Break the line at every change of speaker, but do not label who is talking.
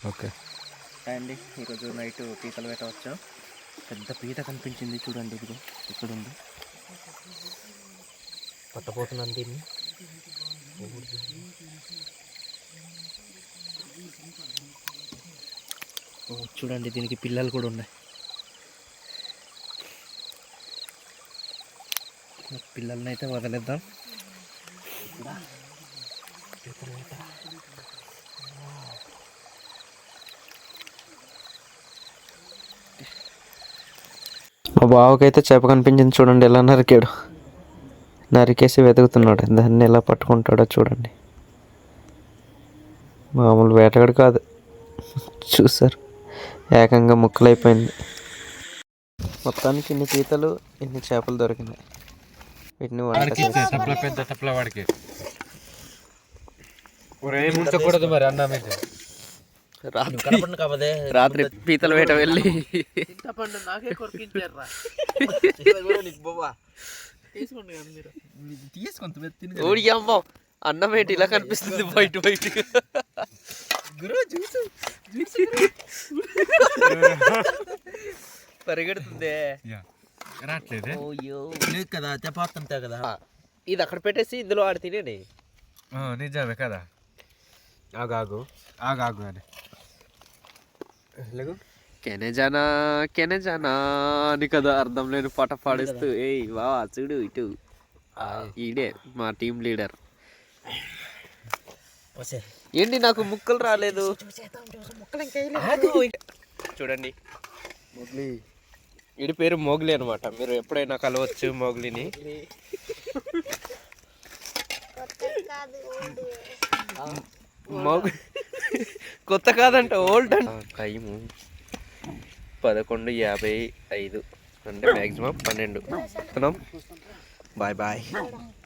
Okay
అండి ఈరోజు night పీతలు వేట వచ్చాం. పెద్ద పీత కనిపించింది చూడండి, ఇదిగో ఇక్కడ ఉంది. పట్టపోతున్నాను దీన్ని. చూడండి దీనికి పిల్లలు కూడా ఉన్నాయి. పిల్లల్ని అయితే వదిలేద్దాం. మా బావకైతే చేప కనిపించింది చూడండి, ఎలా నరికాడు. నరికేసి వెతుకుతున్నాడు, దాన్ని ఎలా పట్టుకుంటాడో చూడండి. మామూలు వేటగాడు కాదు, చూసారు ఏకంగా ముక్కలైపోయింది. మొత్తానికి ఇన్ని పీతలు ఇన్ని చేపలు దొరికినాయి. వీటిని
వాడికి ముంచకూడదు మరి అన్న మీద.
రాత్రి పీతల వేట వెళ్ళి ఓడి అమ్మో అన్నం ఏంటి ఇలా కనిపిస్తుంది బయట బయట. పరిగెడుతుందే
రావట్లేదు
కదా, తెపాతుంటా కదా. ఇది అక్కడ పెట్టేసి ఇందులో ఆడి తినేది
నిజమే కదా. ఆగాగు ఆగాగు అని కెనే జానా అని కదా అర్థం లేని పాట పాడిస్తూ ఏయ్ వా చూడు ఇటు ఈడే మా టీం లీడర్. ఏంటి నాకు ముక్కలు రాలేదు చూడండి. వీడి పేరు మోగ్లీ అనమాట. మీరు ఎప్పుడైనా కలవచ్చు మోగ్లీని. కొత్త కాదంట, ఓల్డ్ అంట. టైము 11:55 అంటే మ్యాక్సిమం 12. Bye bye.